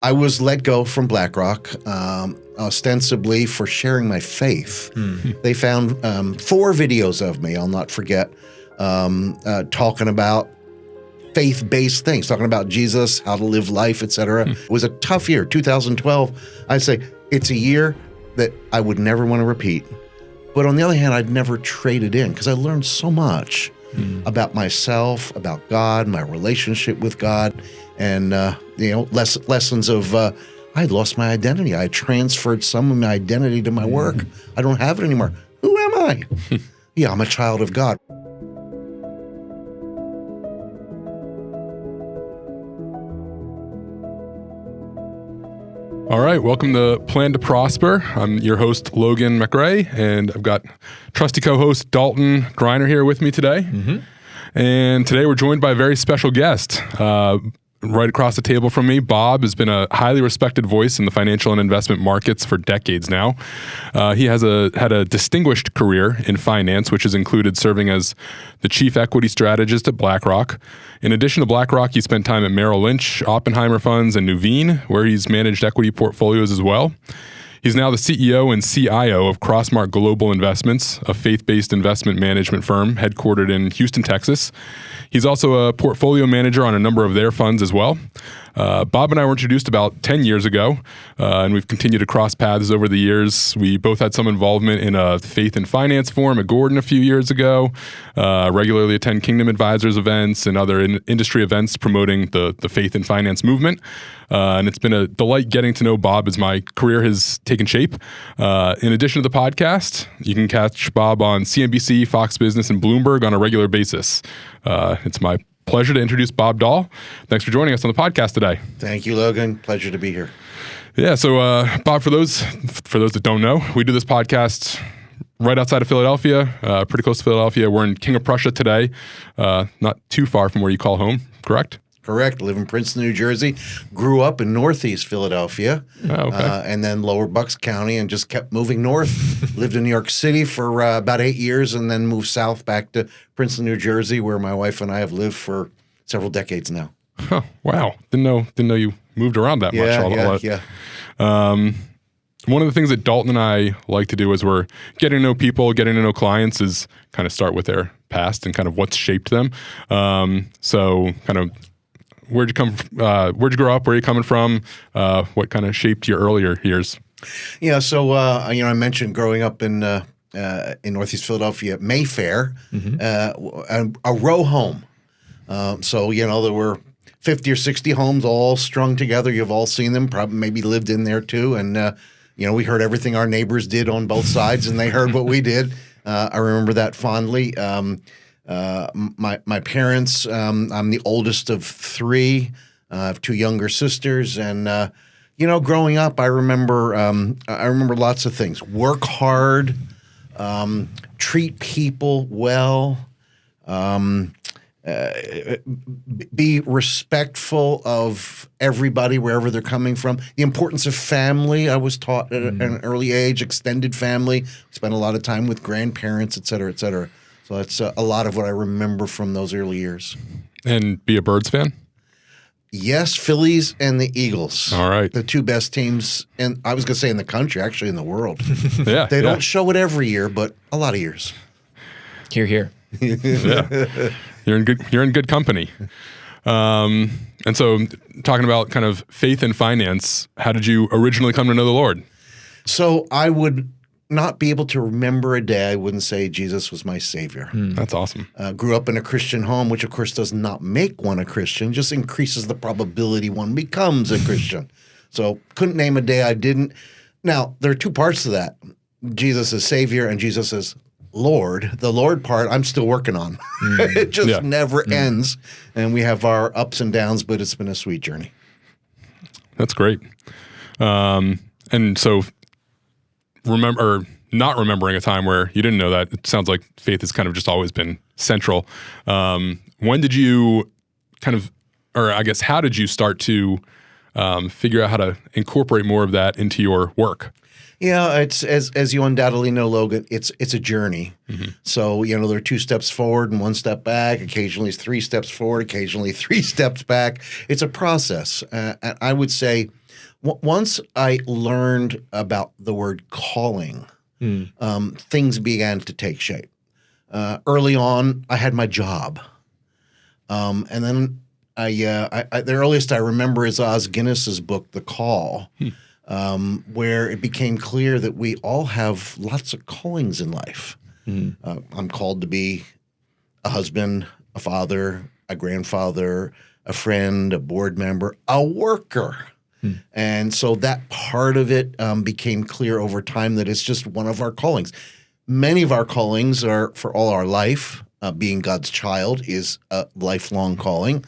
I was let go from BlackRock, ostensibly for sharing my faith. They found 4 videos of me, I'll not forget, talking about faith-based things, talking about Jesus, how to live life, etc. It was a tough year, 2012. I'd say it's a year that I would never want to repeat. But on the other hand, I'd never trade it in because I learned so much about myself, about God, my relationship with God, and lessons of I lost my identity. I transferred some of my identity to my work. I don't have it anymore. Who am I? Yeah, I'm a child of God. All right, welcome to Plan to Prosper. I'm your host, Logan MacGray, and I've got trusty co-host Dalton Greiner here with me today. And today we're joined by a very special guest. Right across the table from me, Bob has been a highly respected voice in the financial and investment markets for decades now. He has had a distinguished career in finance, which has included serving as the chief equity strategist at BlackRock. In addition to BlackRock, he spent time at Merrill Lynch, Oppenheimer Funds, and Nuveen, where he's managed equity portfolios as well. He's now the CEO and CIO of Crossmark Global Investments, a faith-based investment management firm headquartered in Houston, Texas. He's also a portfolio manager on a number of their funds as well. Bob and I were introduced about 10 years ago, and we've continued to cross paths over the years. We both had some involvement in a faith and finance forum at Gordon a few years ago, regularly attend Kingdom Advisors events and other industry events promoting the faith and finance movement. And it's been a delight getting to know Bob as my career has taken shape. In addition to the podcast, you can catch Bob on CNBC, Fox Business, and Bloomberg on a regular basis. It's my pleasure to introduce Bob Dahl. Thanks for joining us on the podcast today. Thank you, Logan. Pleasure to be here. Yeah, so Bob, for those that don't know, we do this podcast right outside of Philadelphia, pretty close to Philadelphia. We're in King of Prussia today, not too far from where you call home, correct? Correct. Live in Princeton, New Jersey. Grew up in Northeast Philadelphia, and then Lower Bucks County, and just kept moving north. Lived in New York City for about 8 years, and then moved south back to Princeton, New Jersey, where my wife and I have lived for several decades now. Oh, wow! Didn't know you moved around that much. Yeah. One of the things that Dalton and I like to do as we're getting to know people, getting to know clients, is kind of start with their past and kind of what's shaped them. So kind of. Where'd you grow up? Where are you coming from? What kind of shaped your earlier years? Yeah, so I mentioned growing up in Northeast Philadelphia, Mayfair, a row home. So there were 50 or 60 homes all strung together. You've all seen them, probably maybe lived in there too. And we heard everything our neighbors did on both sides, and they heard what we did. I remember that fondly. My parents, I'm the oldest of 3. I have 2 younger sisters, and growing up, I remember lots of things. Work hard, treat people well, be respectful of everybody wherever they're coming from. The importance of family, I was taught at an early age. Extended family. Spent a lot of time with grandparents, et cetera, et cetera. So that's a lot of what I remember from those early years. And be a Birds fan? Yes, Phillies and the Eagles. All right. The 2 best teams, and I was going to say in the country, actually in the world. Yeah. They don't show it every year, but a lot of years. Hear, hear. Yeah. You're in good company. And so talking about kind of faith and finance, how did you originally come to know the Lord? So I would not be able to remember a day I wouldn't say Jesus was my Savior. That's awesome. Grew up in a Christian home, which of course does not make one a Christian, just increases the probability one becomes a Christian. So couldn't name a day I didn't. Now, there are 2 parts to that. Jesus is Savior and Jesus is Lord. The Lord part I'm still working on. It just never ends. And we have our ups and downs, but it's been a sweet journey. That's great. And so not remembering a time where you didn't know that, it sounds like faith has kind of just always been central. When did you how did you start to figure out how to incorporate more of that into your work? Yeah, it's as you undoubtedly know, Logan, it's a journey. So, there are 2 steps forward and 1 step back. Occasionally it's 3 steps forward, occasionally 3 steps back. It's a process. And I would say Once I learned about the word calling, things began to take shape. Early on, I had my job. And then the earliest I remember is Os Guinness's book, The Call, where it became clear that we all have lots of callings in life. I'm called to be a husband, a father, a grandfather, a friend, a board member, a worker. And so that part of it became clear over time that it's just one of our callings. Many of our callings are for all our life. Being God's child is a lifelong calling.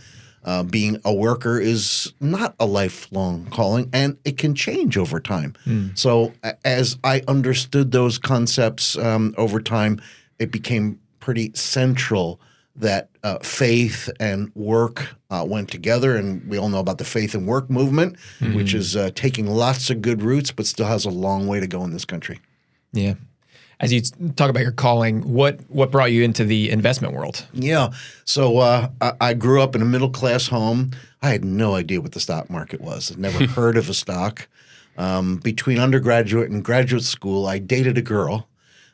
Being a worker is not a lifelong calling, and it can change over time. So as I understood those concepts over time, it became pretty central that faith and work went together. And we all know about the faith and work movement, which is taking lots of good roots, but still has a long way to go in this country. Yeah. As you talk about your calling, what brought you into the investment world? Yeah. So I grew up in a middle-class home. I had no idea what the stock market was. I'd never heard of a stock. Between undergraduate and graduate school, I dated a girl.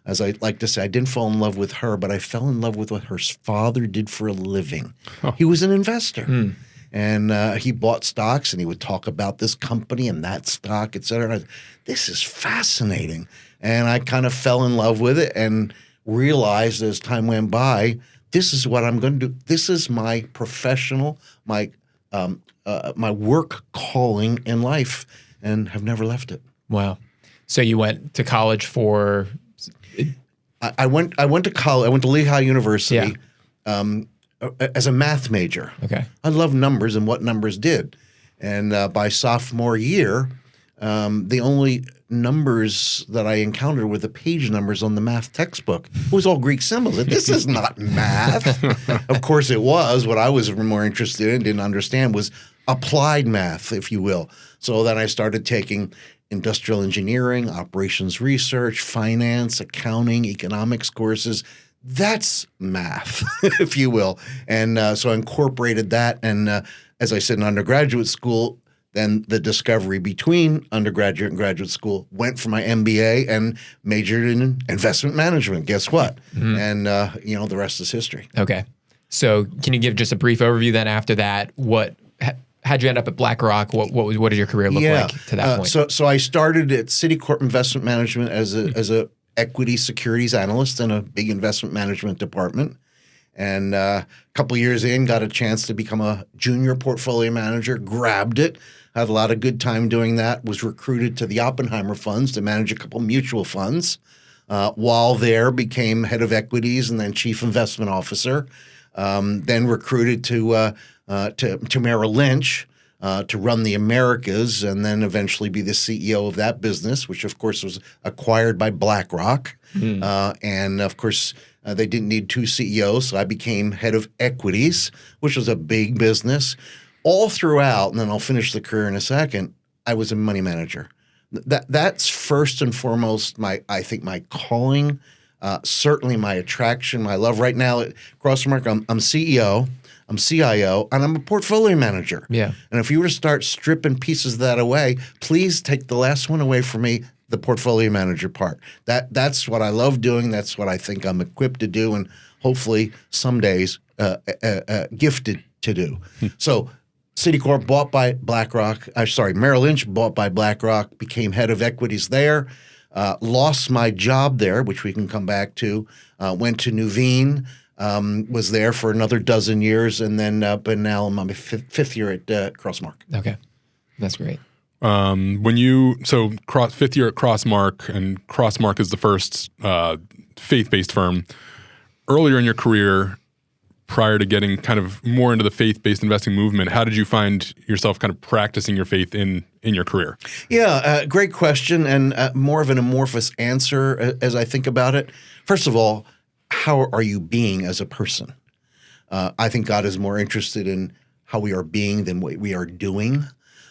As I like to say, I didn't fall in love with her, but I fell in love with what her father did for a living. He was an investor. And he bought stocks, and he would talk about this company and that stock, et cetera. And I said, this is fascinating. And I kind of fell in love with it and realized as time went by, this is what I'm going to do. This is my professional, my work calling in life, and have never left it. Wow. So you went to college for... I went to college. I went to Lehigh University as a math major. Okay. I love numbers and what numbers did. And by sophomore year, the only numbers that I encountered were the page numbers on the math textbook. It was all Greek symbols. This is not math. Of course it was. What I was more interested in, didn't understand, was applied math, if you will. So then I started taking industrial engineering, operations research, finance, accounting, economics courses. That's math, if you will. And so I incorporated that. And as I said, in undergraduate school, then the discovery between undergraduate and graduate school went for my MBA and majored in investment management. Guess what? And, the rest is history. Okay. So can you give just a brief overview then after that? How'd you end up at BlackRock? What did your career look like to that point? So I started at Citicorp Investment Management as a equity securities analyst in a big investment management department. And a couple of years in, got a chance to become a junior portfolio manager, grabbed it, had a lot of good time doing that, was recruited to the Oppenheimer funds to manage a couple mutual funds. While there, became head of equities and then chief investment officer. Then recruited to Merrill Lynch to run the Americas, and then eventually be the CEO of that business, which of course was acquired by BlackRock. And of course, they didn't need two CEOs, so I became head of equities, which was a big business. All throughout, and then I'll finish the career in a second, I was a money manager. That's first and foremost I think my calling, certainly my attraction, my love. Right now at Crossmark, I'm CEO, I'm CIO, and I'm a portfolio manager. Yeah. And if you were to start stripping pieces of that away, please take the last one away from me, the portfolio manager part. That's what I love doing. That's what I think I'm equipped to do, and hopefully some days gifted to do. So Citicorp bought by BlackRock. Merrill Lynch bought by BlackRock, became head of equities there. Lost my job there, which we can come back to. Went to Nuveen, was there for another dozen years, and then but now I'm on my fifth year at Crossmark. Okay, that's great. Fifth year at Crossmark, and Crossmark is the first faith-based firm. Earlier in your career, prior to getting kind of more into the faith-based investing movement, how did you find yourself kind of practicing your faith in your career? Yeah, great question, and more of an amorphous answer as I think about it. First of all, how are you being as a person? I think God is more interested in how we are being than what we are doing.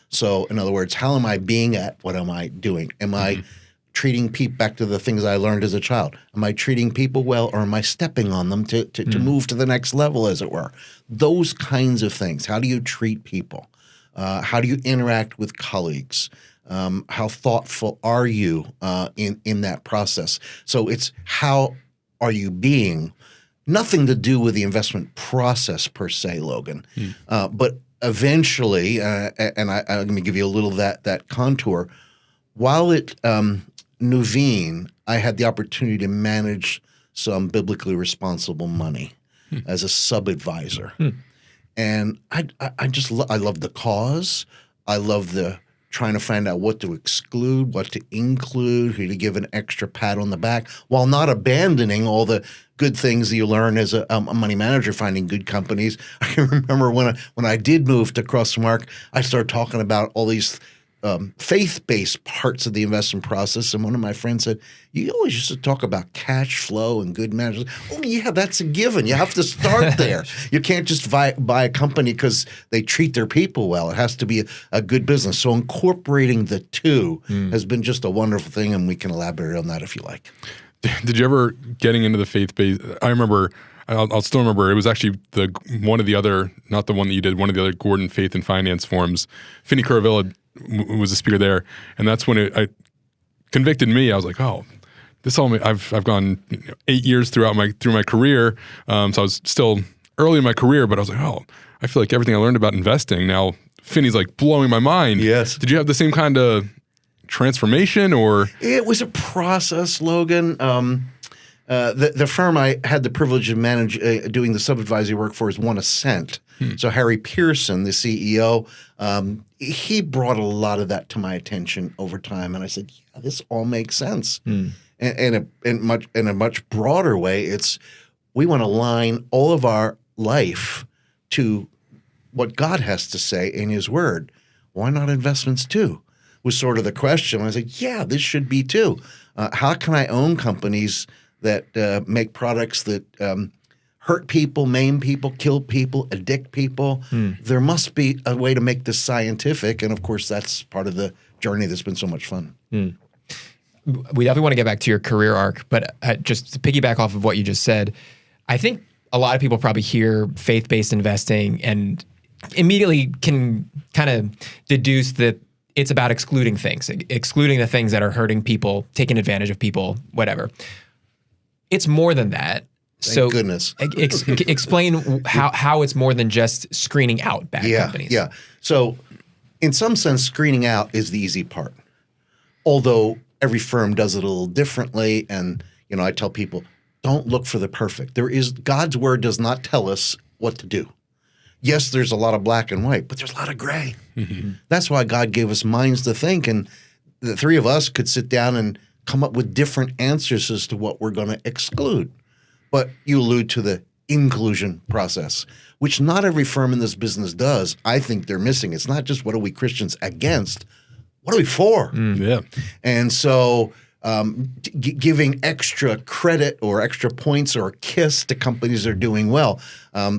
So in other words, how am I being at what am I doing? Am I treating people, back to the things I learned as a child, am I treating people well, or am I stepping on them to move to the next level, as it were? Those kinds of things. How do you treat people? How do you interact with colleagues? How thoughtful are you in that process? So it's how are you being? Nothing to do with the investment process per se, Logan, but eventually, and I'm going to give you a little that contour. While at Nuveen, I had the opportunity to manage some biblically responsible money as a sub-advisor. And I love the cause. I love the trying to find out what to exclude, what to include, who to give an extra pat on the back, while not abandoning all the good things that you learn as a money manager, finding good companies. I can remember when I did move to Crossmark, I started talking about all these faith-based parts of the investment process, and one of my friends said, "You always used to talk about cash flow and good management." Oh yeah, that's a given. You have to start there. You can't just buy a company because they treat their people well. It has to be a good business. So incorporating the two has been just a wonderful thing, and we can elaborate on that if you like. Did you ever getting into the faith-based? I remember. I'll still remember. It was actually one of the other, not the one that you did. One of the other Gordon Faith and Finance forums. Finney Curvilla was a speaker there, and that's when it convicted me. I was like, oh, this all. I've gone 8 years through my career, so I was still early in my career, but I was like, oh, I feel like everything I learned about investing now, Finney's like blowing my mind. Yes. Did you have the same kind of transformation, or it was a process, Logan? The firm I had the privilege of doing the sub-advisory work for is One Ascent. So Harry Pearson, the CEO, he brought a lot of that to my attention over time, and I said, "Yeah, this all makes sense." And in a much broader way, it's we want to align all of our life to what God has to say in His Word. Why not investments too? Was sort of the question. I said, "Yeah, this should be too. How can I own companies that make products that hurt people, maim people, kill people, addict people? There must be a way to make this scientific." And of course, that's part of the journey that's been so much fun. We definitely want to get back to your career arc, but just to piggyback off of what you just said, I think a lot of people probably hear faith-based investing and immediately can kind of deduce that it's about excluding the things that are hurting people, taking advantage of people, whatever. It's more than that. Thank goodness. Explain how it's more than just screening out bad companies. Yeah. So in some sense, screening out is the easy part. Although every firm does it a little differently. And, I tell people, don't look for the perfect. God's word does not tell us what to do. Yes, there's a lot of black and white, but there's a lot of gray. That's why God gave us minds to think. And the three of us could sit down and come up with different answers as to what we're going to exclude. But you allude to the inclusion process, which not every firm in this business does. I think they're missing. It's not just what are we Christians against, what are we for? Yeah. And so giving extra credit or extra points or a kiss to companies that are doing well.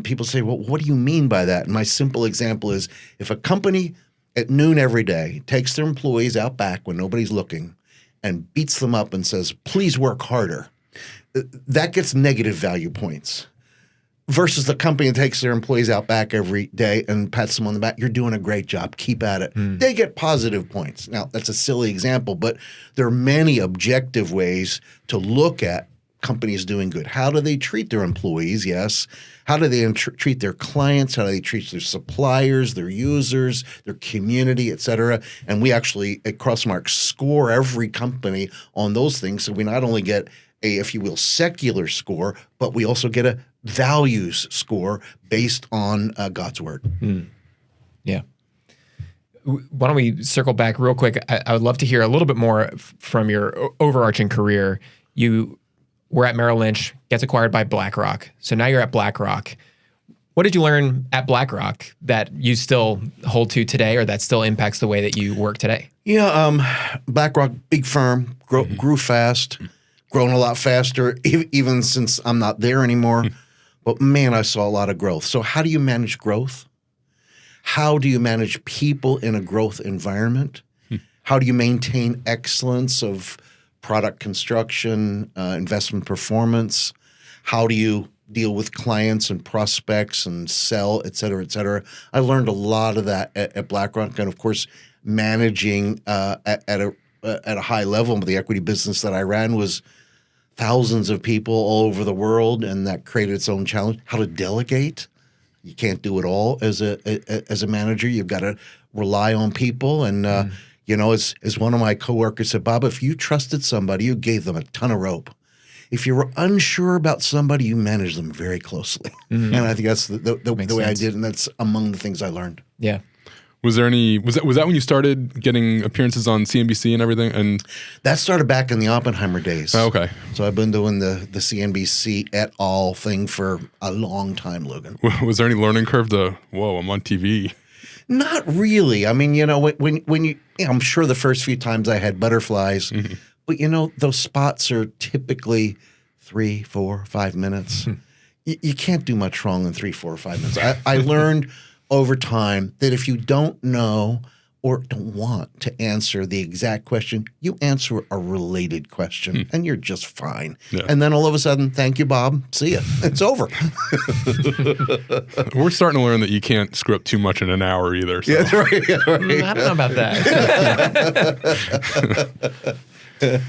People say, well, what do you mean by that? And my simple example is if a company at noon every day takes their employees out back when nobody's looking and beats them up and says, please work harder, that gets negative value points. Versus the company that takes their employees out back every day and pats them on the back, you're doing a great job, keep at it. They get positive points. Now, that's a silly example, but there are many objective ways to look at companies doing good. How do they treat their employees? Yes. How do they treat their clients? How do they treat their suppliers, their users, their community, et cetera? And we actually, at Crossmark, score every company on those things. So we not only get a, if you will, secular score, but we also get a values score based on God's word. Yeah. Why don't we circle back real quick? I would love to hear a little bit more from your overarching career. You were at Merrill Lynch, gets acquired by BlackRock. So now you're at BlackRock. What did you learn at BlackRock that you still hold to today or that still impacts the way that you work today? Yeah, BlackRock, big firm, grew fast, grown a lot faster, even since I'm not there anymore. But man, I saw a lot of growth. So how do you manage growth? How do you manage people in a growth environment? How do you maintain excellence of product construction, investment performance? How do you deal with clients and prospects and sell, et cetera, et cetera. I learned a lot of that at BlackRock, and of course, managing at a high level. The equity business that I ran was thousands of people all over the world, and that created its own challenge. How to delegate. You can't do it all as a manager. You've got to rely on people. And, as one of my coworkers said, Bob, if you trusted somebody, you gave them a ton of rope. If you were unsure about somebody, you managed them very closely. And I think that's the way I did, and that's among the things I learned. Yeah. Was that when you started getting appearances on CNBC and everything? And that started back in the Oppenheimer days. Oh, okay. So I've been doing the CNBC et al. Thing for a long time, Logan. Was there any learning curve to, whoa, I'm on TV? Not really. I mean, when you, I'm sure the first few times I had butterflies, but those spots are typically 3, 4, 5 minutes. You can't do much wrong in 3, 4, or 5 minutes. I learned over time that if you don't know or don't want to answer the exact question, you answer a related question and you're just fine. Yeah. And then all of a sudden, thank you, Bob. See ya. It's over. We're starting to learn that you can't screw up too much in an hour either. So. Yeah, that's right. Yeah, right. I don't know about that.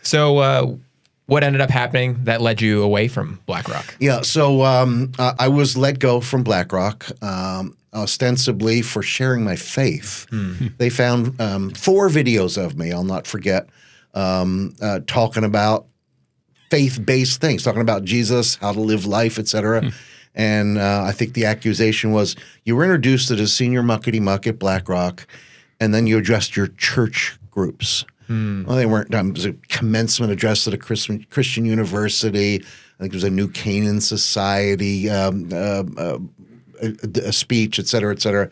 So what ended up happening that led you away from BlackRock? Yeah, so I was let go from BlackRock, ostensibly for sharing my faith. They found 4 videos of me, I'll not forget, talking about faith-based things, talking about Jesus, how to live life, et cetera. And I think the accusation was you were introduced as a senior muckety-muck at BlackRock, and then you addressed your church groups. Well, they weren't. It was a commencement address at a Christian university. I think it was a New Canaan Society a speech, et cetera, et cetera.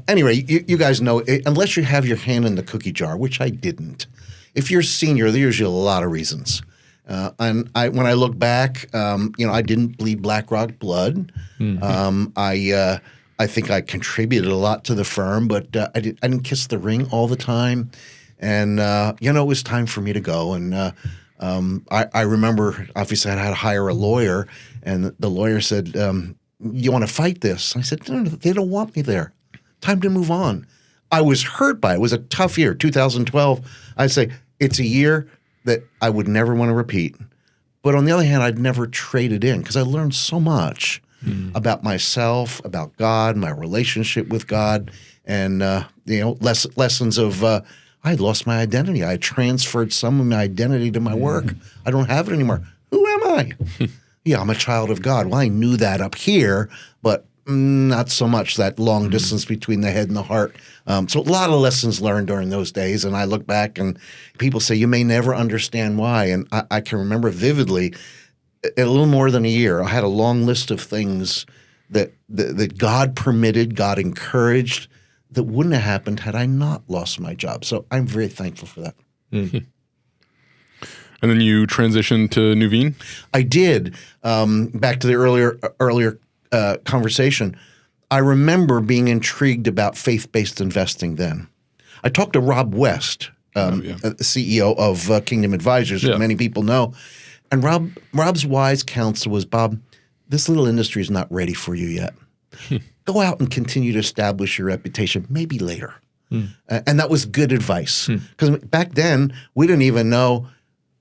Anyway, you guys know, unless you have your hand in the cookie jar, which I didn't. If you're senior, there's usually a lot of reasons. And when I look back, I didn't bleed BlackRock blood. I think I contributed a lot to the firm, but I didn't kiss the ring all the time. And, it was time for me to go. And I remember, obviously, I had to hire a lawyer. And the lawyer said, you want to fight this? I said, no, they don't want me there. Time to move on. I was hurt by it. It was a tough year, 2012. I'd say it's a year that I would never want to repeat. But on the other hand, I'd never trade it in because I learned so much about myself, about God, my relationship with God, and, lessons of I lost my identity. I transferred some of my identity to my work. I don't have it anymore. Who am I? Yeah, I'm a child of God. Well, I knew that up here, but not so much that long distance between the head and the heart. So a lot of lessons learned during those days. And I look back and people say, you may never understand why. And I can remember vividly, in a little more than a year, I had a long list of things that God permitted, God encouraged, that wouldn't have happened had I not lost my job. So I'm very thankful for that. And then you transitioned to Nuveen? I did. Back to the earlier conversation, I remember being intrigued about faith-based investing then. I talked to Rob West, the CEO of Kingdom Advisors, who many people know. And Rob's wise counsel was, Bob, this little industry is not ready for you yet. Go out and continue to establish your reputation, maybe later. And that was good advice. Because back then, we didn't even know,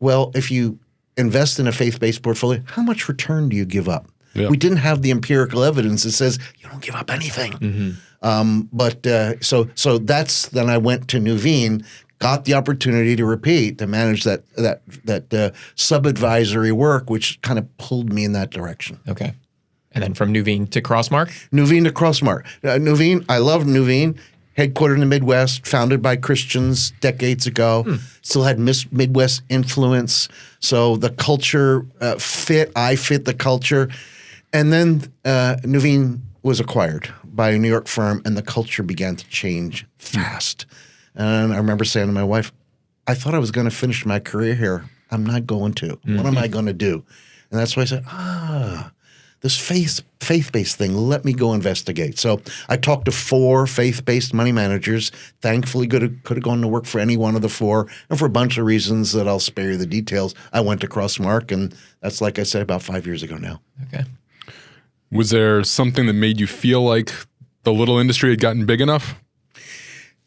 well, if you invest in a faith-based portfolio, how much return do you give up? Yeah. We didn't have the empirical evidence that says you don't give up anything. So that's then I went to Nuveen, got the opportunity to manage that sub-advisory work, which kind of pulled me in that direction. Okay. And then from Nuveen to Crossmark? Nuveen to Crossmark. Nuveen, I love Nuveen. Headquartered in the Midwest, founded by Christians decades ago. Still had Midwest influence. So the culture fit. I fit the culture. And then Nuveen was acquired by a New York firm, and the culture began to change fast. And I remember saying to my wife, I thought I was going to finish my career here. I'm not going to. What am I going to do? And that's why I said, this faith-based thing. Let me go investigate. So I talked to 4 faith-based money managers. Thankfully, could have gone to work for any one of the 4. And for a bunch of reasons that I'll spare you the details, I went to Crossmark, and that's, like I said, about 5 years ago now. Okay. Was there something that made you feel like the little industry had gotten big enough?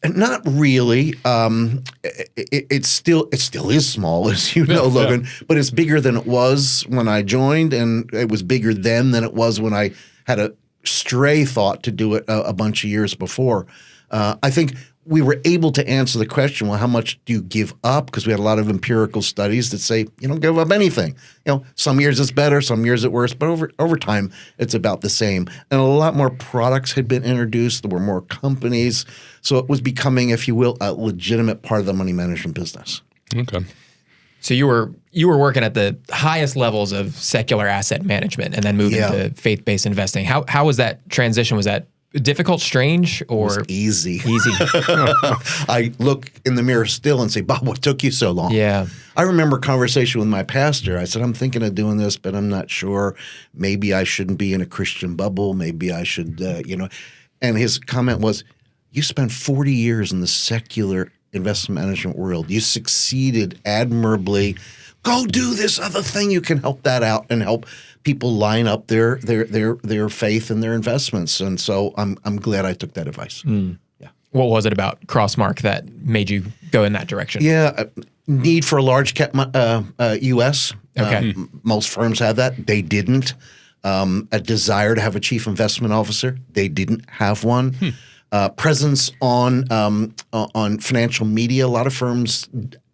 Not really. It still is small, as you know, Logan, but it's bigger than it was when I joined, and it was bigger then than it was when I had a stray thought to do it a bunch of years before. I think we were able to answer the question, well, how much do you give up? Because we had a lot of empirical studies that say you don't give up anything. Some years it's better, some years it's worse, but over time it's about the same. And a lot more products had been introduced. There were more companies. So it was becoming, if you will, a legitimate part of the money management business. Okay. So you were working at the highest levels of secular asset management and then moving to faith-based investing. How was that transition? Was that difficult, strange, or it was easy? Easy. I look in the mirror still and say, Bob, what took you so long? Yeah. I remember a conversation with my pastor. I said, I'm thinking of doing this, but I'm not sure. Maybe I shouldn't be in a Christian bubble. Maybe I should, And his comment was, you spent 40 years in the secular investment management world. You succeeded admirably. Go do this other thing. You can help that out and help people line up their faith and their investments. And so I'm glad I took that advice. Yeah. What was it about Crossmark that made you go in that direction? Yeah, need for a large cap U.S. Okay. Most firms have that. They didn't. A desire to have a chief investment officer. They didn't have one. Presence on financial media. A lot of firms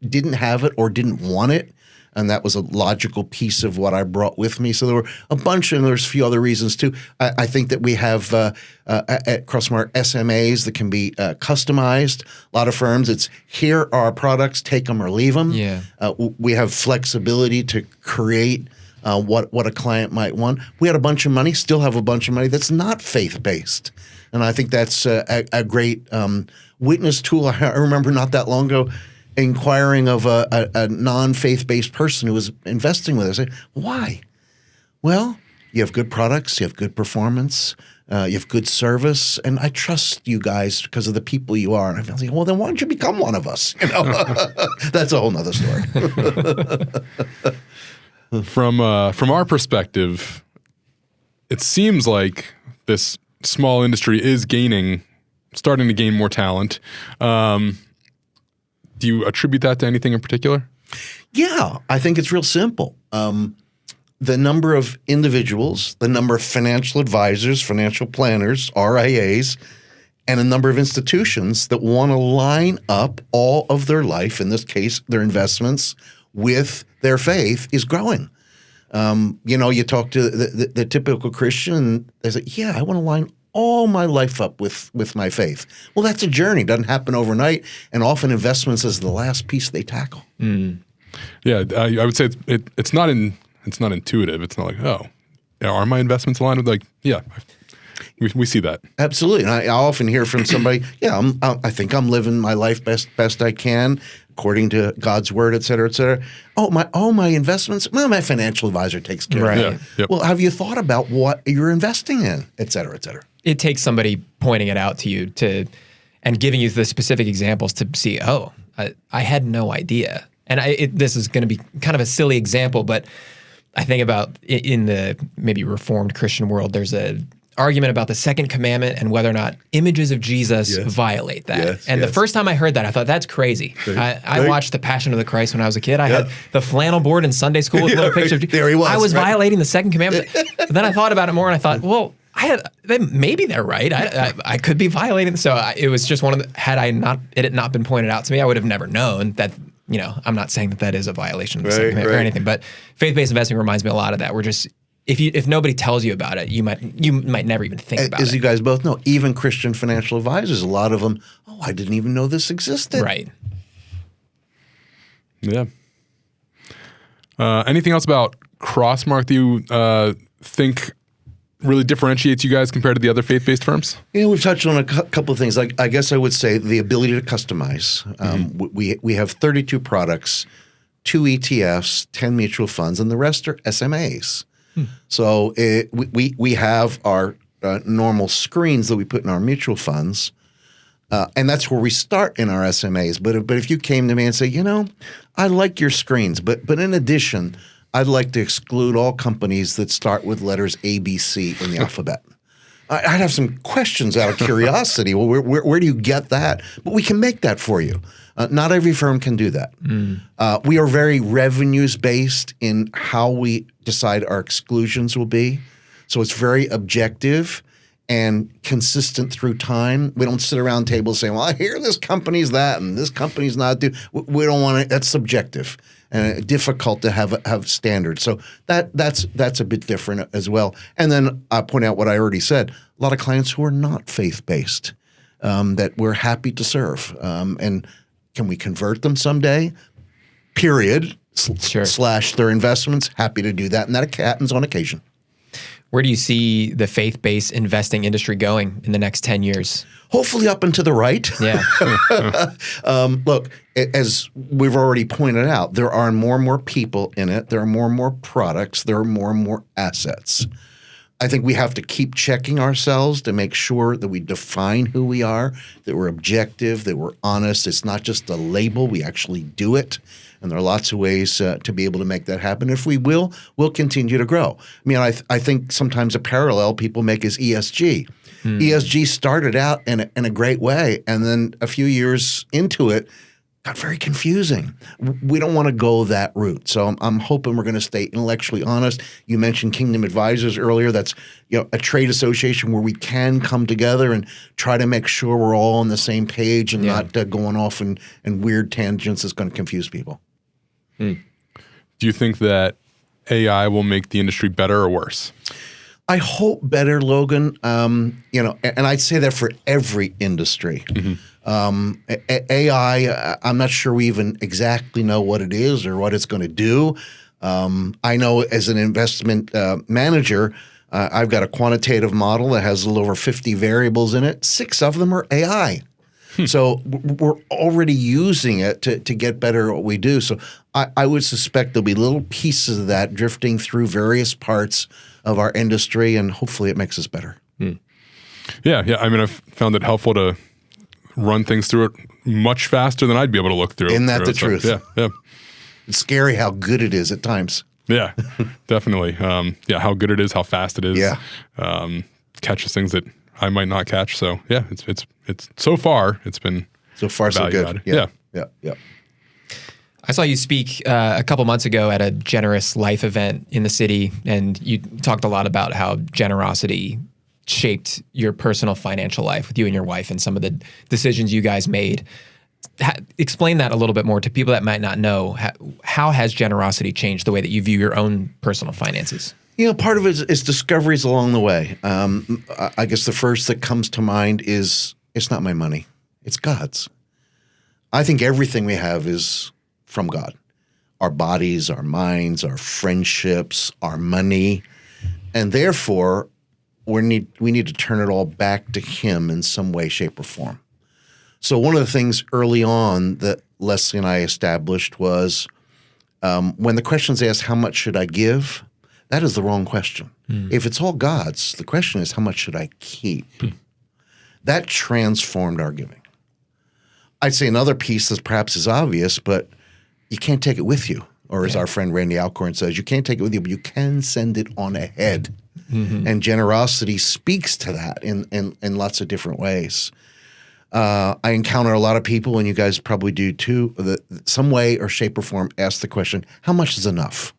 didn't have it or didn't want it. And that was a logical piece of what I brought with me. So there were a bunch, and there's a few other reasons too. I think that we have at Crossmark SMAs that can be customized. A lot of firms, it's here are our products, take them or leave them. Yeah. We have flexibility to create what a client might want. We had a bunch of money, still have a bunch of money that's not faith-based. And I think that's a great witness tool. I remember not that long ago inquiring of a non-faith-based person who was investing with us. I said, why? Well, you have good products, you have good performance, you have good service, and I trust you guys because of the people you are. And I was like, well, then why don't you become one of us? That's a whole nother story. From our perspective, it seems like this small industry is starting to gain more talent. Do you attribute that to anything in particular? Yeah, I think it's real simple. The number of individuals, the number of financial advisors, financial planners, RIAs, and a number of institutions that want to line up all of their life, in this case, their investments, with their faith is growing. You talk to the typical Christian, and they say, yeah, I want to line all my life up with my faith. Well, that's a journey. It doesn't happen overnight, and often investments is the last piece they tackle. Yeah, I would say it's not intuitive. It's not like, oh, are my investments aligned with we see that. Absolutely. And I often hear from somebody, I think I'm living my life best I can according to God's word, et cetera, et cetera. Oh, my investments, my financial advisor takes care of it. Yeah. Yep. Well, have you thought about what you're investing in, et cetera, et cetera? It takes somebody pointing it out to you and giving you the specific examples to see, I had no idea. And this is going to be kind of a silly example, but I think about in the maybe Reformed Christian world, there's a argument about the second commandment and whether or not images of Jesus violate that. The first time I heard that, I thought, that's crazy. I watched The Passion of the Christ when I was a kid. I had the flannel board in Sunday school with a little picture of Jesus. There he was. I was violating the second commandment. But then I thought about it more and I thought, well, maybe they're right. I could be violating. So it was just one of the, had it not been pointed out to me, I would have never known that. I'm not saying that is a violation of the second commandment or anything, but faith-based investing reminds me a lot of that. We're just, if nobody tells you about it, you might never even think about it. As you guys both know, even Christian financial advisors, a lot of them, I didn't even know this existed. Right. Yeah. Anything else about Crossmark that you think really differentiates you guys compared to the other faith-based firms? Yeah, we've touched on a couple of things. I guess I would say the ability to customize. We have 32 products, 2 ETFs, 10 mutual funds, and the rest are SMAs. So we have our normal screens that we put in our mutual funds, and that's where we start in our SMAs. But if you came to me and say, I like your screens, but in addition, I'd like to exclude all companies that start with letters A, B, C in the alphabet. I'd have some questions out of curiosity. Well, where do you get that? But we can make that for you. Not every firm can do that. We are very revenues-based in how we decide our exclusions will be. So it's very objective and consistent through time. We don't sit around tables saying, well, I hear this company's that and this company's not. We don't want it. That's subjective and difficult to have standards. So that's a bit different as well. And then I point out what I already said, a lot of clients who are not faith-based that we're happy to serve. And can we convert them someday? Period. Sure. / their investments, happy to do that. And that happens on occasion. Where do you see the faith-based investing industry going in the next 10 years? Hopefully up and to the right. Yeah. Look, as we've already pointed out, there are more and more people in it. There are more and more products. There are more and more assets. I think we have to keep checking ourselves to make sure that we define who we are, that we're objective, that we're honest. It's not just a label. We actually do it. And there are lots of ways to be able to make that happen. If we will, we'll continue to grow. I mean, I think sometimes a parallel people make is ESG. ESG started out in a great way, and then a few years into it, got very confusing. We don't want to go that route. So I'm hoping we're going to stay intellectually honest. You mentioned Kingdom Advisors earlier. That's a trade association where we can come together and try to make sure we're all on the same page and not going off in weird tangents that's going to confuse people. Do you think that AI will make the industry better or worse? I hope better, Logan. And I'd say that for every industry. AI, I'm not sure we even exactly know what it is or what it's going to do. I know as an investment manager, I've got a quantitative model that has a little over 50 variables in it. 6 of them are AI. So we're already using it to get better at what we do. So I would suspect there'll be little pieces of that drifting through various parts of our industry, and hopefully it makes us better. Yeah. I mean, I've found it helpful to run things through it much faster than I'd be able to look through. Isn't that the truth? Yeah. It's scary how good it is at times. Yeah, definitely. How good it is, how fast it is. Yeah. Catches things that I might not catch. So yeah, it's so far it's been so good. Added. Yeah. I saw you speak a couple months ago at a Generous Life event in the city, and you talked a lot about how generosity shaped your personal financial life with you and your wife and some of the decisions you guys made. Explain that a little bit more to people that might not know. How has generosity changed the way that you view your own personal finances? Part of it is discoveries along the way. I guess the first that comes to mind is it's not my money. It's God's. I think everything we have is from God. Our bodies, our minds, our friendships, our money. And therefore, we need to turn it all back to Him in some way, shape, or form. So one of the things early on that Leslie and I established was when the question is asked, how much should I give? That is the wrong question. If it's all God's, the question is, how much should I keep? That transformed our giving. I'd say another piece that perhaps is obvious, but you can't take it with you. Or as our friend Randy Alcorn says, you can't take it with you, but you can send it on ahead. And generosity speaks to that in lots of different ways. I encounter a lot of people, and you guys probably do too, that some way or shape or form ask the question, how much is enough?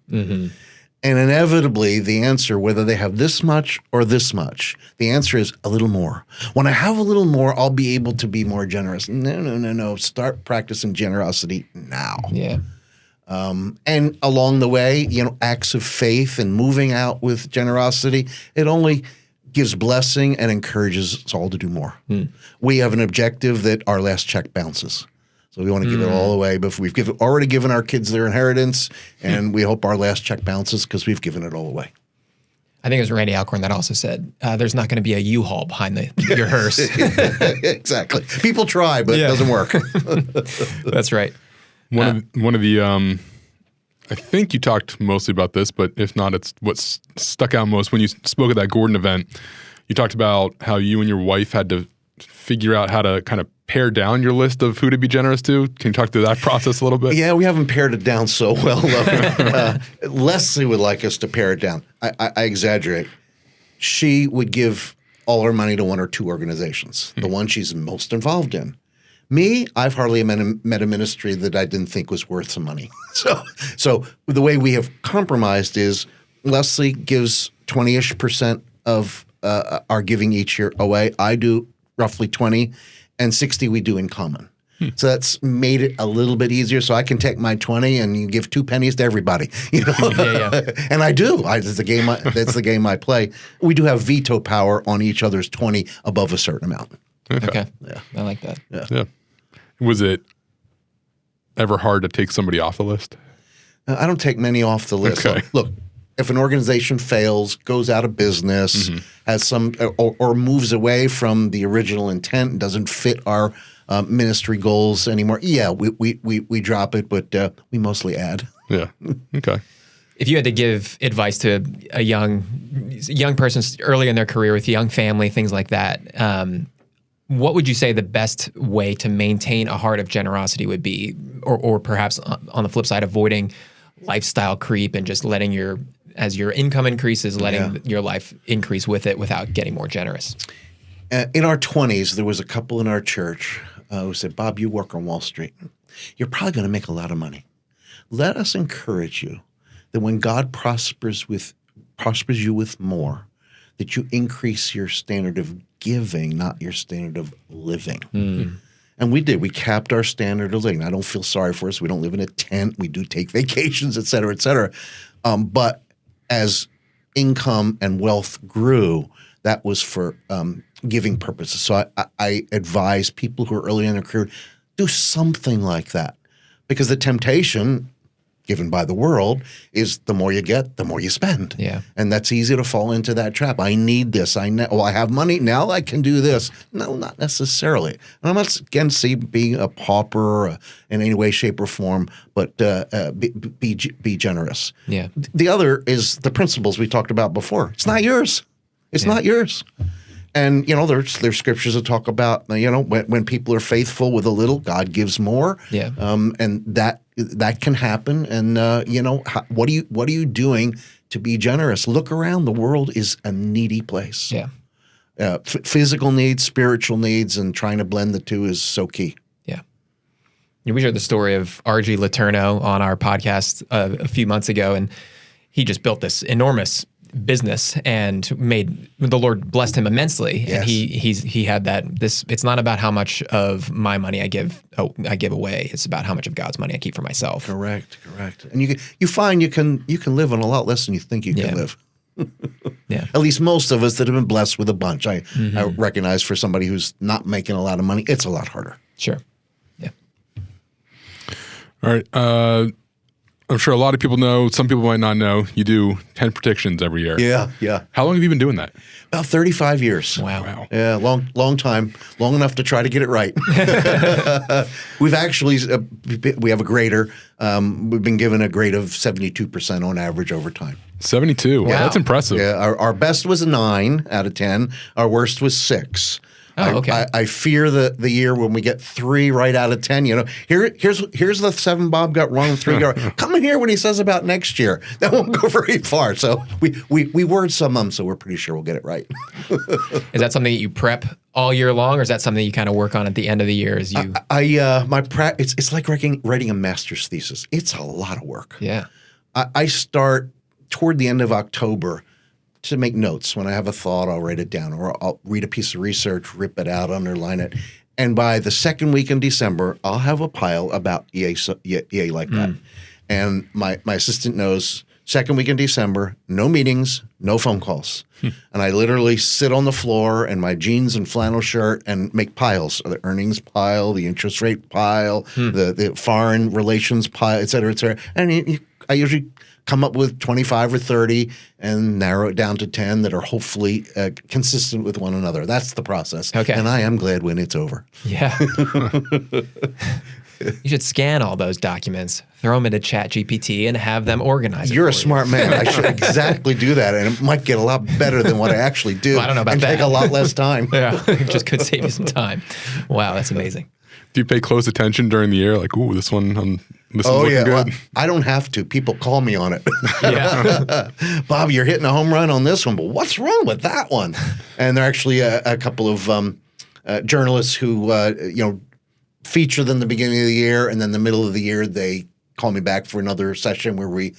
And inevitably, the answer, whether they have this much or this much, the answer is a little more. When I have a little more, I'll be able to be more generous. No. Start practicing generosity now. Yeah. And along the way, acts of faith and moving out with generosity, it only gives blessing and encourages us all to do more. We have an objective that our last check bounces. So we want to give it all away, but we've already given our kids their inheritance, and we hope our last check bounces because we've given it all away. I think it was Randy Alcorn that also said, there's not going to be a U-Haul behind your hearse. Exactly. People try, but it doesn't work. That's right. One of the I think you talked mostly about this, but if not, it's what's stuck out most when you spoke at that Gordon event. You talked about how you and your wife had to figure out how to kind of pare down your list of who to be generous to. Can you talk through that process a little bit? Yeah, we haven't pared it down so well, Logan. Leslie would like us to pare it down. I exaggerate. She would give all her money to one or two organizations, the one she's most involved in. Me, I've hardly met a ministry that I didn't think was worth some money. So the way we have compromised is Leslie gives 20-ish% of our giving each year away. I do roughly 20, and 60 we do in common. So that's made it a little bit easier. So I can take my 20 and you give 2 pennies to everybody. You know, and I do. That's the game. That's the game I play. We do have veto power on each other's 20 above a certain amount. Okay. Yeah. I like that. Yeah. Was it ever hard to take somebody off the list? I don't take many off the list. Okay. Look, if an organization fails, goes out of business, has some or moves away from the original intent and doesn't fit our ministry goals anymore, yeah, we drop it, but we mostly add. Yeah. Okay. If you had to give advice to a young person early in their career with a young family, things like that, what would you say the best way to maintain a heart of generosity would be? Or perhaps on the flip side, avoiding lifestyle creep and just letting as your income increases, letting your life increase with it without getting more generous? In our 20s, there was a couple in our church who said, Bob, you work on Wall Street. You're probably going to make a lot of money. Let us encourage you that when God prospers you with more, that you increase your standard of giving, not your standard of living. And we did. We capped our standard of living. I don't feel sorry for us. We don't live in a tent. We do take vacations, et cetera, et cetera. But as income and wealth grew, that was for giving purposes. So I advise people who are early in their career, do something like that. Because the temptation given by the world is the more you get, the more you spend. Yeah. And that's easy to fall into that trap. I need this. I have money. Now I can do this. No, not necessarily. And I'm not against being a pauper in any way, shape, or form, but be generous. Yeah. The other is the principles we talked about before. It's not yours. It's not yours. And, there's scriptures that talk about, when people are faithful with a little, God gives more. Yeah. And that can happen. And, what are you doing to be generous? Look around. The world is a needy place. Yeah. Physical needs, spiritual needs, and trying to blend the two is so key. Yeah. We shared the story of R.G. Letourneau on our podcast a few months ago, and he just built this enormous business and the Lord blessed him immensely. Yes. And he had it's not about how much of my money I give away. It's about how much of God's money I keep for myself. Correct. And you find you can live on a lot less than you think you can live. Yeah. At least most of us that have been blessed with a bunch. I recognize for somebody who's not making a lot of money, it's a lot harder. Sure. Yeah. All right. I'm sure a lot of people know, some people might not know, you do 10 predictions every year. Yeah. How long have you been doing that? About 35 years. Wow. Yeah, long time. Long enough to try to get it right. We've actually, we have a grader. We've been given a grade of 72% on average over time. 72. Wow. That's impressive. Yeah, our best was a 9 out of 10. Our worst was 6. Oh, okay. I fear the year when we get 3 right out of 10. Here's the 7 Bob got wrong, 3 got wrong. Come in here when he says about next year. That won't go very far. So we word some of them, so we're pretty sure we'll get it right. Is that something that you prep all year long, or is that something you kind of work on at the end of the year? As you, it's like writing a master's thesis. It's a lot of work. Yeah. I start toward the end of October to make notes. When I have a thought, I'll write it down, or I'll read a piece of research, rip it out, underline it. And by the second week in December, I'll have a pile about EA like that. And my assistant knows, second week in December, no meetings, no phone calls. And I literally sit on the floor in my jeans and flannel shirt and make piles. The earnings pile, the interest rate pile, the foreign relations pile, et cetera, et cetera. And I usually come up with 25 or 30 and narrow it down to 10 that are hopefully consistent with one another. That's the process. Okay. And I am glad when it's over. Yeah. You should scan all those documents, throw them into ChatGPT, and have them organize it You're a for you. smart man. I should exactly do that, and it might get a lot better than what I actually do. Well, I don't know about and that. take a lot less time. Yeah, just could save you some time. Wow, that's amazing. Do you pay close attention during the year? Like, ooh, this one, this one's looking good. Well, I don't have to. People call me on it. Yeah. Bob, you're hitting a home run on this one, but what's wrong with that one? And there are actually a couple of journalists who feature them the beginning of the year, and then the middle of the year they call me back for another session where we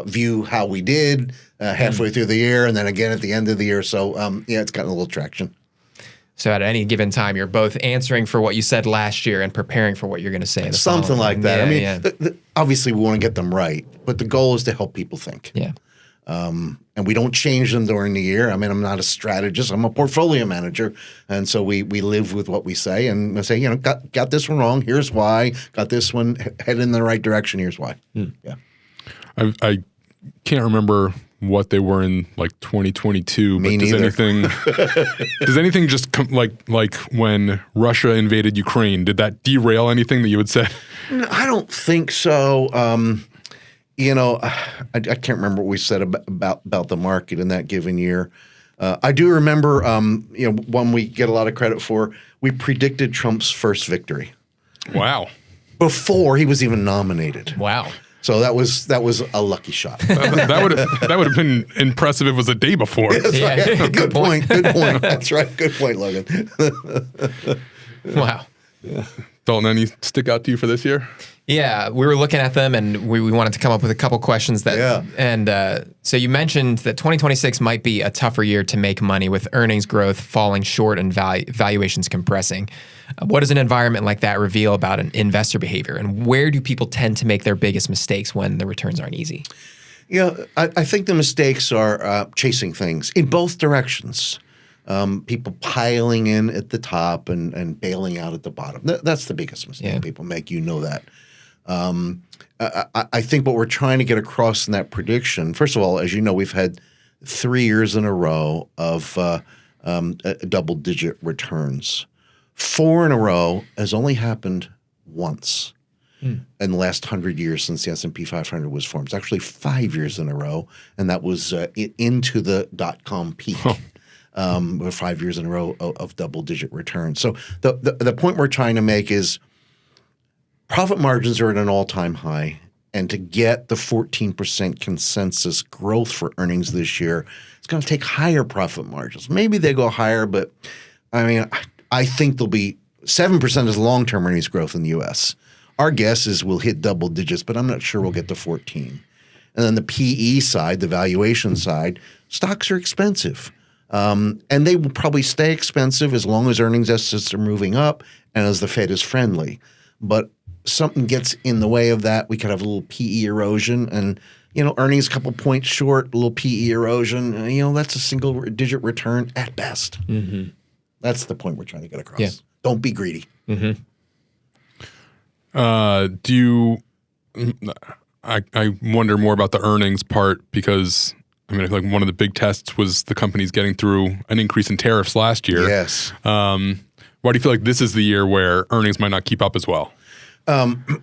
view how we did halfway through the year, and then again at the end of the year. So it's gotten a little traction. So at any given time, you're both answering for what you said last year and preparing for what you're going to say. Something like that. Yeah, I mean, obviously we want to get them right, but the goal is to help people think. Yeah. And we don't change them during the year. I mean, I'm not a strategist. I'm a portfolio manager. And so we live with what we say and I say, got this one wrong. Here's why. Got this one headed in the right direction. Here's why. Yeah. I can't remember what they were in like 2022. Me but neither. Does anything just like when Russia invaded Ukraine? Did that derail anything that you would say? No, I don't think so. I can't remember what we said about the market in that given year. I do remember, one we get a lot of credit for, we predicted Trump's first victory. Wow. Before he was even nominated. Wow. So that was a lucky shot. that would have been impressive if it was a day before. Yeah. Good point. Good point. That's right. Good point, Logan. Wow. Dalton, any stick out to you for this year? Yeah, we were looking at them, and we wanted to come up with a couple questions that. Yeah. And so you mentioned that 2026 might be a tougher year to make money with earnings growth falling short and valuations compressing. What does an environment like that reveal about an investor behavior, and where do people tend to make their biggest mistakes when the returns aren't easy? Yeah, I think the mistakes are chasing things in both directions. People piling in at the top and bailing out at the bottom. That's the biggest mistake people make. You know that. I think what we're trying to get across in that prediction, first of all, as you know, we've had 3 years in a row of double-digit returns. 4 in a row has only happened once in the last 100 years since the S&P 500 was formed. It's actually 5 years in a row, and that was into the dot-com peak. 5 years in a row of double-digit returns. So the point we're trying to make is profit margins are at an all-time high, and to get the 14% consensus growth for earnings this year, it's going to take higher profit margins. Maybe they go higher, but I mean, I think there'll be 7% is long-term earnings growth in the U.S. Our guess is we'll hit double digits, but I'm not sure we'll get to 14. And then the PE side, the valuation side, stocks are expensive. And they will probably stay expensive as long as earnings estimates are moving up and as the Fed is friendly. But something gets in the way of that. We could have a little PE erosion and, earnings a couple points short, a little PE erosion. That's a single-digit return at best. Mm-hmm. That's the point we're trying to get across. Yeah. Don't be greedy. Mm-hmm. I wonder more about the earnings part because I mean, like one of the big tests was the companies getting through an increase in tariffs last year. Yes. Why do you feel like this is the year where earnings might not keep up as well?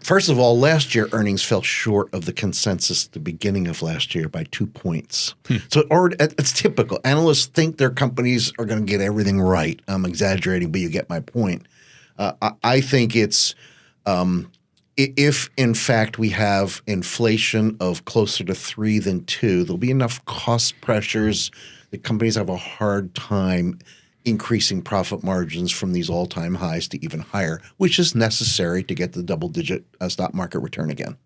First of all, last year earnings fell short of the consensus at the beginning of last year by 2 points. So it's typical. Analysts think their companies are going to get everything right. I'm exaggerating, but you get my point. I think it's if in fact we have inflation of closer to 3 than 2, there'll be enough cost pressures that companies have a hard time increasing profit margins from these all-time highs to even higher, which is necessary to get the double-digit stock market return again.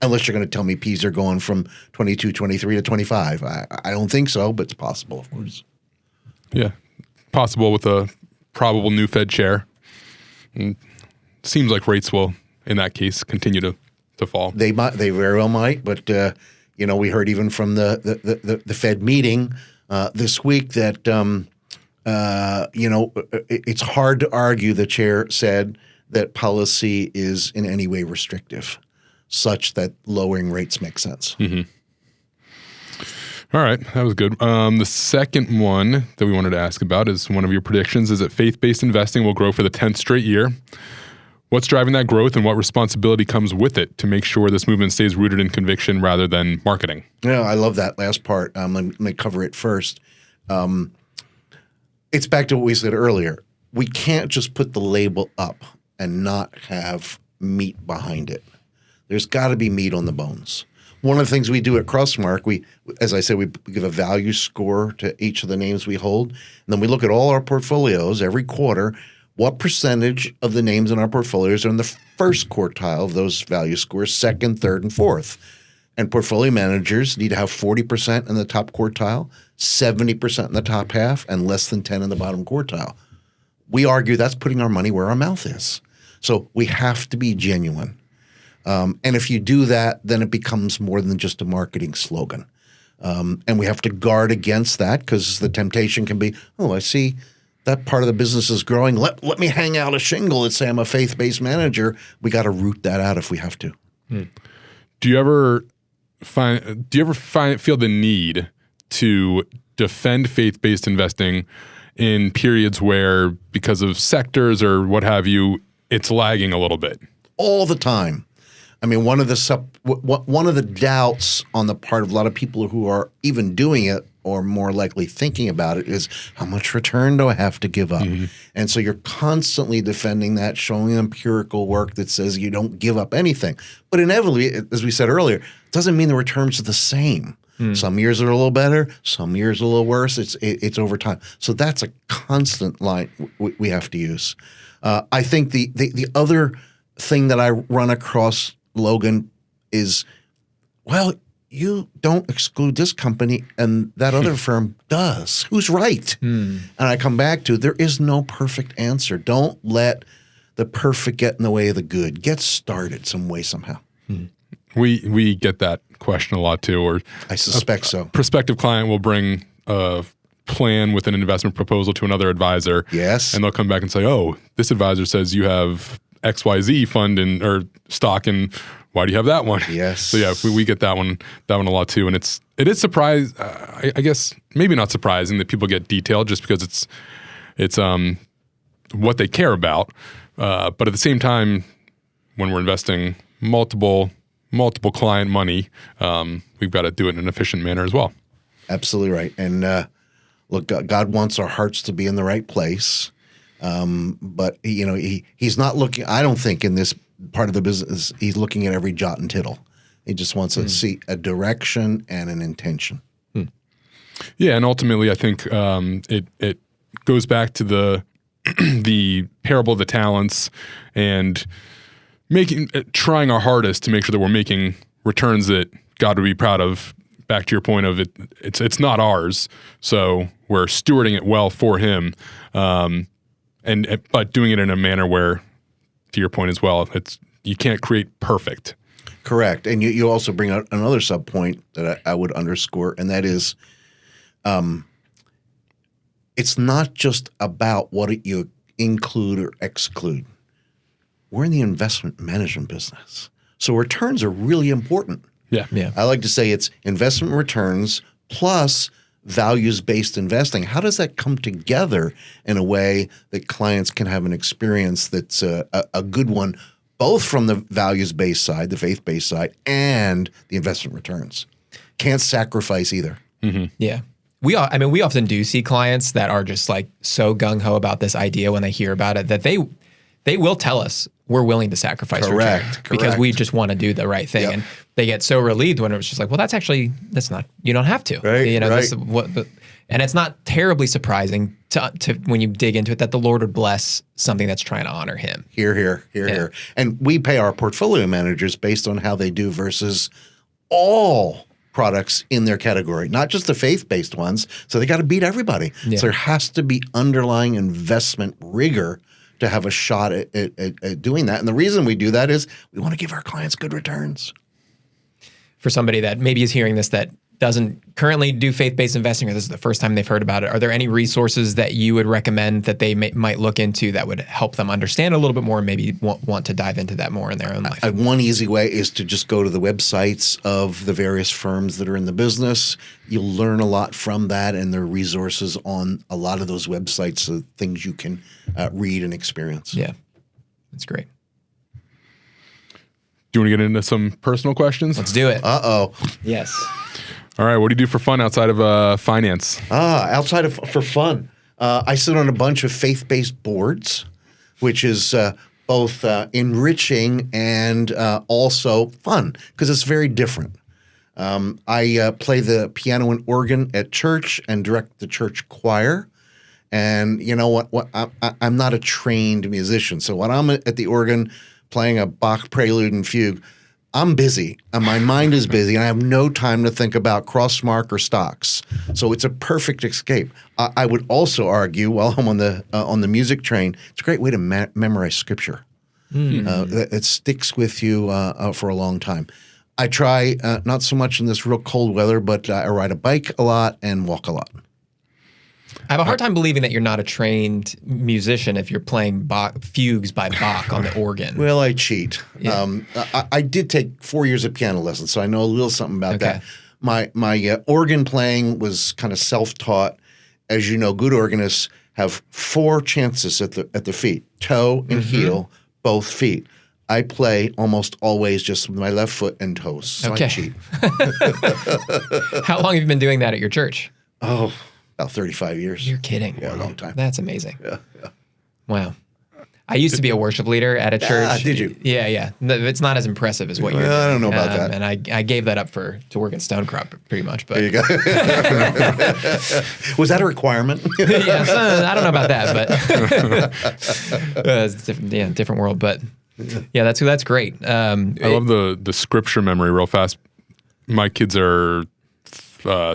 Unless you're going to tell me P's are going from 22, 23 to 25. I don't think so, but it's possible, of course. Yeah, possible with a probable new Fed chair. And seems like rates will, in that case, continue to fall. They very well might, but we heard even from the Fed meeting this week that it's hard to argue, the chair said, that policy is in any way restrictive, such that lowering rates makes sense. Mm-hmm. All right, that was good. The second one that we wanted to ask about is one of your predictions is that faith-based investing will grow for the 10th straight year. What's driving that growth, and what responsibility comes with it to make sure this movement stays rooted in conviction rather than marketing? Yeah, I love that last part. Let me cover it first. It's back to what we said earlier. We can't just put the label up and not have meat behind it. There's got to be meat on the bones. One of the things we do at Crossmark, as I said, we give a value score to each of the names we hold. And then we look at all our portfolios every quarter. What percentage of the names in our portfolios are in the first quartile of those value scores, second, third, and fourth? And portfolio managers need to have 40% in the top quartile, 70% in the top half, and less than 10 in the bottom quartile. We argue that's putting our money where our mouth is. So we have to be genuine. And if you do that, then it becomes more than just a marketing slogan. And we have to guard against that because the temptation can be, oh, I see that part of the business is growing. Let me hang out a shingle and say I'm a faith-based manager. We got to root that out if we have to. Do you ever feel the need to defend faith-based investing in periods where, because of sectors or what have you, it's lagging a little bit? All the time. I mean, one of the doubts on the part of a lot of people who are even doing it or more likely thinking about it is, how much return do I have to give up? Mm-hmm. And so you're constantly defending that, showing empirical work that says you don't give up anything. But inevitably, as we said earlier, it doesn't mean the returns are the same. Some years are a little better, some years a little worse. It's over time. So that's a constant line we have to use. I think the other thing that I run across, Logan, is, well, you don't exclude this company and that other firm does. Who's right? And I come back to, there is no perfect answer. Don't let the perfect get in the way of the good. Get started some way, somehow. We get that question a lot too. Or I suspect so. Prospective client will bring a plan with an investment proposal to another advisor. Yes. And they'll come back and say, oh, this advisor says you have XYZ fund or stock, and why do you have that one? Yes. So yeah, we get that one a lot too. And it is I guess maybe not surprising that people get detailed just because it's what they care about. But at the same time, when we're investing multiple client money, we've got to do it in an efficient manner as well. Absolutely right. And look, God wants our hearts to be in the right place. But he's not looking, I don't think, in this part of the business, he's looking at every jot and tittle. He just wants to see a direction and an intention. Yeah, and ultimately, I think it goes back to the parable of the talents and trying our hardest to make sure that we're making returns that God would be proud of. Back to your point of it's not ours, so we're stewarding it well for Him, but doing it in a manner where, to your point as well, you can't create perfect. Correct, and you also bring out another sub point that I would underscore, and that is, it's not just about what you include or exclude. We're in the investment management business, so returns are really important. Yeah. I like to say it's investment returns plus values-based investing. How does that come together in a way that clients can have an experience that's a good one, both from the values-based side, the faith-based side, and the investment returns? Can't sacrifice either. Mm-hmm. Yeah. We often do see clients that are just like so gung-ho about this idea when they hear about it that they will tell us we're willing to sacrifice return because we just want to do the right thing. Yep. And they get so relieved when it was just like, well, that's not, you don't have to. Right, and it's not terribly surprising to when you dig into it that the Lord would bless something that's trying to honor Him. Here. And we pay our portfolio managers based on how they do versus all products in their category, not just the faith-based ones. So they got to beat everybody. Yeah. So there has to be underlying investment rigor to have a shot at doing that. And the reason we do that is we want to give our clients good returns. For somebody that maybe is hearing this that doesn't currently do faith-based investing, or this is the first time they've heard about it, are there any resources that you would recommend that they might look into that would help them understand a little bit more and maybe want to dive into that more in their own life? One easy way is to just go to the websites of the various firms that are in the business. You'll learn a lot from that, and there are resources on a lot of those websites of things you can read and experience. Yeah, that's great. you want to get into some personal questions? Let's do it. Uh-oh. Yes. All right. What do you do for fun outside of finance? Outside of for fun, I sit on a bunch of faith-based boards, which is both enriching and also fun because it's very different. I play the piano and organ at church and direct the church choir. And you know what? I'm not a trained musician, so when I'm at the organ playing a Bach prelude and fugue, I'm busy, and my mind is busy, and I have no time to think about Crossmark or stocks. So it's a perfect escape. I would also argue, while I'm on the music train, it's a great way to memorize scripture. It sticks with you for a long time. I try not so much in this real cold weather, but I ride a bike a lot and walk a lot. I have a hard time believing that you're not a trained musician if you're playing fugues by Bach on the organ. Well, I cheat. Yeah. I did take 4 years of piano lessons, so I know a little something about that. My organ playing was kind of self-taught. As you know, good organists have 4 chances at the feet: toe and heel, both feet. I play almost always just with my left foot and toes, so I cheat. How long have you been doing that at your church? Oh, about 35 years. You're kidding. Yeah, a long time. That's amazing. Yeah. Wow. I used to be a worship leader at a church. Did you? Yeah. It's not as impressive as what you're doing. I don't know about that. And I gave that up to work at Stonecrop pretty much. But There you go. Was that a requirement? yeah, so, I don't know about that, but it's different world. But yeah, that's great. I love the scripture memory real fast. My kids are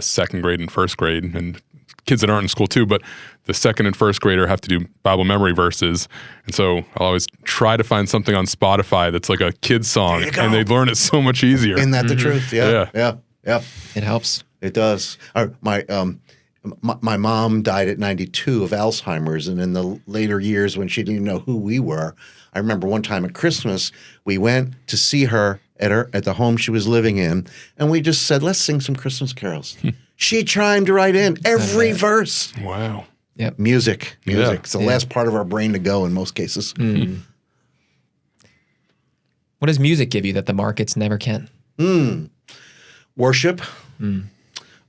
second grade and first grade, and kids that aren't in school too, but the second and first grader have to do Bible memory verses. And so I'll always try to find something on Spotify that's like a kid's song, and they learn it so much easier. Isn't that the truth? Yeah. It helps. It does. My mom died at 92 of Alzheimer's, and in the later years when she didn't even know who we were, I remember one time at Christmas, we went to see her at the home she was living in, and we just said, let's sing some Christmas carols. She chimed right in every verse. Wow. Yep. Music. Yeah. It's the last part of our brain to go in most cases. What does music give you that the markets never can? Worship.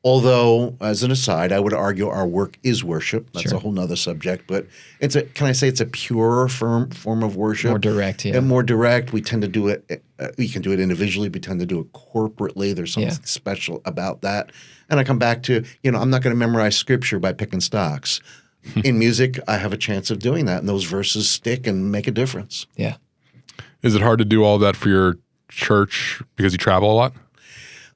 Although, as an aside, I would argue our work is worship. That's a whole nother subject. But can I say it's a purer form of worship? More direct, yeah. And more direct. We tend to do it, we can do it individually. We tend to do it corporately. There's something special about that. And I come back to, I'm not going to memorize scripture by picking stocks. In music, I have a chance of doing that. And those verses stick and make a difference. Yeah. Is it hard to do all that for your church because you travel a lot?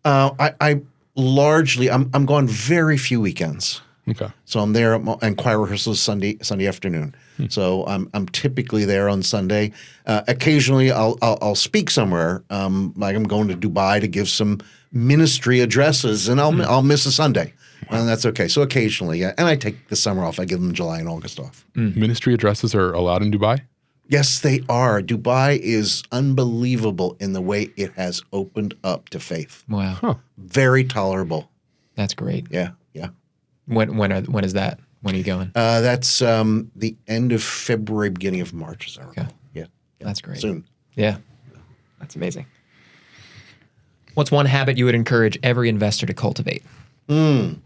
I largely, I'm gone very few weekends. Okay. So I'm there and choir rehearsals Sunday afternoon. So I'm typically there on Sunday. Occasionally I'll speak somewhere. Like I'm going to Dubai to give some ministry addresses, and I'll miss a Sunday, and that's okay. So occasionally, and I take the summer off. I give them July and August off. Ministry addresses are allowed in Dubai? Yes, they are. Dubai is unbelievable in the way it has opened up to faith. Wow. Huh. Very tolerable. That's great. Yeah. When is that? When are you going? That's the end of February, beginning of March, as I recall. Okay. Yeah. That's great. Soon. Yeah. That's amazing. What's one habit you would encourage every investor to cultivate? Some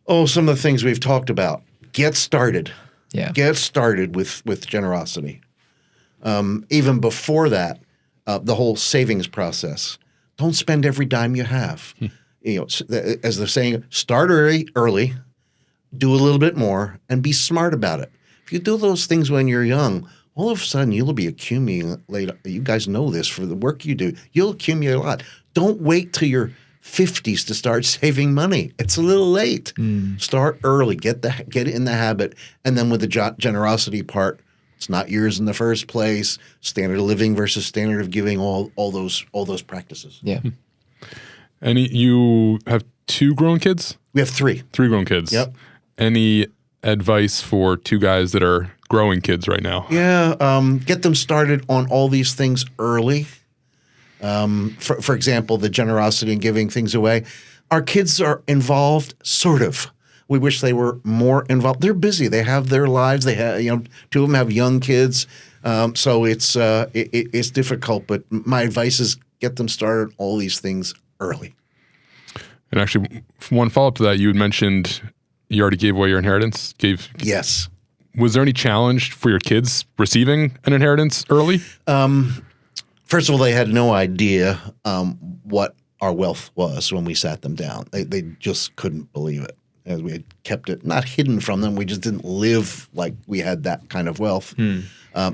of the things we've talked about. Get started. Yeah. Get started with generosity. Even before that, the whole savings process. Don't spend every dime you have. As they're saying, start early, do a little bit more, and be smart about it. If you do those things when you're young, all of a sudden you'll be accumulating. You guys know this for the work you do. You'll accumulate a lot. Don't wait till your 50s to start saving money. It's a little late. Start early. Get in the habit, and then with the generosity part, it's not yours in the first place. Standard of living versus standard of giving. All those practices. Yeah. You have 2 grown kids? We have 3. 3 grown kids. Yep. Any advice for 2 guys that are growing kids right now? Yeah, get them started on all these things early. For example, the generosity and giving things away. Our kids are involved, sort of. We wish they were more involved. They're busy. They have their lives. They have, 2 of them have young kids. So it's difficult, but my advice is get them started all these things early. And actually, one follow-up to that, you had mentioned you already gave away your inheritance. Yes. Was there any challenge for your kids receiving an inheritance early? First of all, they had no idea what our wealth was when we sat them down. They just couldn't believe it. As we had kept it not hidden from them, we just didn't live like we had that kind of wealth.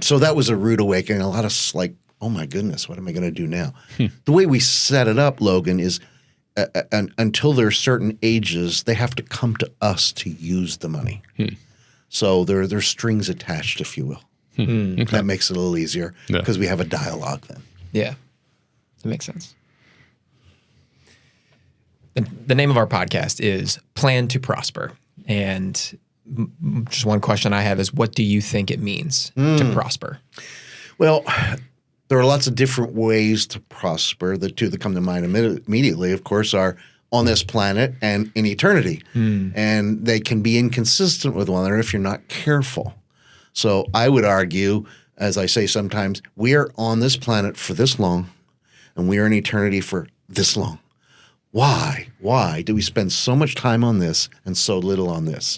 So that was a rude awakening. A lot of like, oh my goodness, what am I going to do now? The way we set it up, Logan, is until they're certain ages, they have to come to us to use the money. So there's strings attached, if you will. Okay. That makes it a little easier because we have a dialogue then. Yeah, that makes sense. The name of our podcast is Plan to Prosper. And just one question I have is, what do you think it means to prosper? Well, there are lots of different ways to prosper. The two that come to mind immediately, of course, are on this planet and in eternity. And they can be inconsistent with one another if you're not careful. So I would argue, as I say sometimes, we are on this planet for this long, and we are in eternity for this long. Why? Why do we spend so much time on this and so little on this?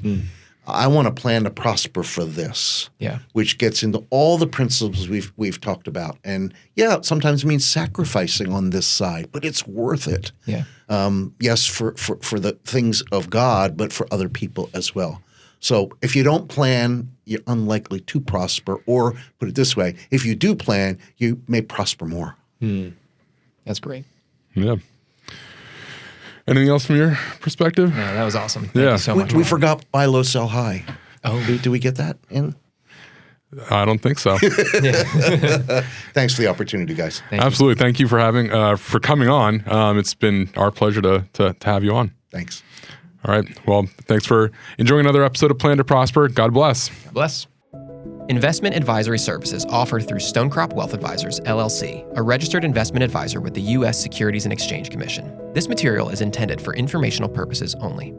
I want to plan to prosper for this, which gets into all the principles we've talked about. And yeah, sometimes it means sacrificing on this side, but it's worth it. Yes, for the things of God, but for other people as well. So if you don't plan, you're unlikely to prosper. Or put it this way, if you do plan, you may prosper more. That's great. Yeah. Anything else from your perspective? No, that was awesome. Thank you so much. We forgot buy low, sell high. Oh, do we get that in? I don't think so. Thanks for the opportunity, guys. Absolutely. Thank you for coming on. It's been our pleasure to have you on. Thanks. All right. Well, thanks for enjoying another episode of Plan to Prosper. God bless. God bless. Investment advisory services offered through Stonecrop Wealth Advisors, LLC, a registered investment advisor with the U.S. Securities and Exchange Commission. This material is intended for informational purposes only.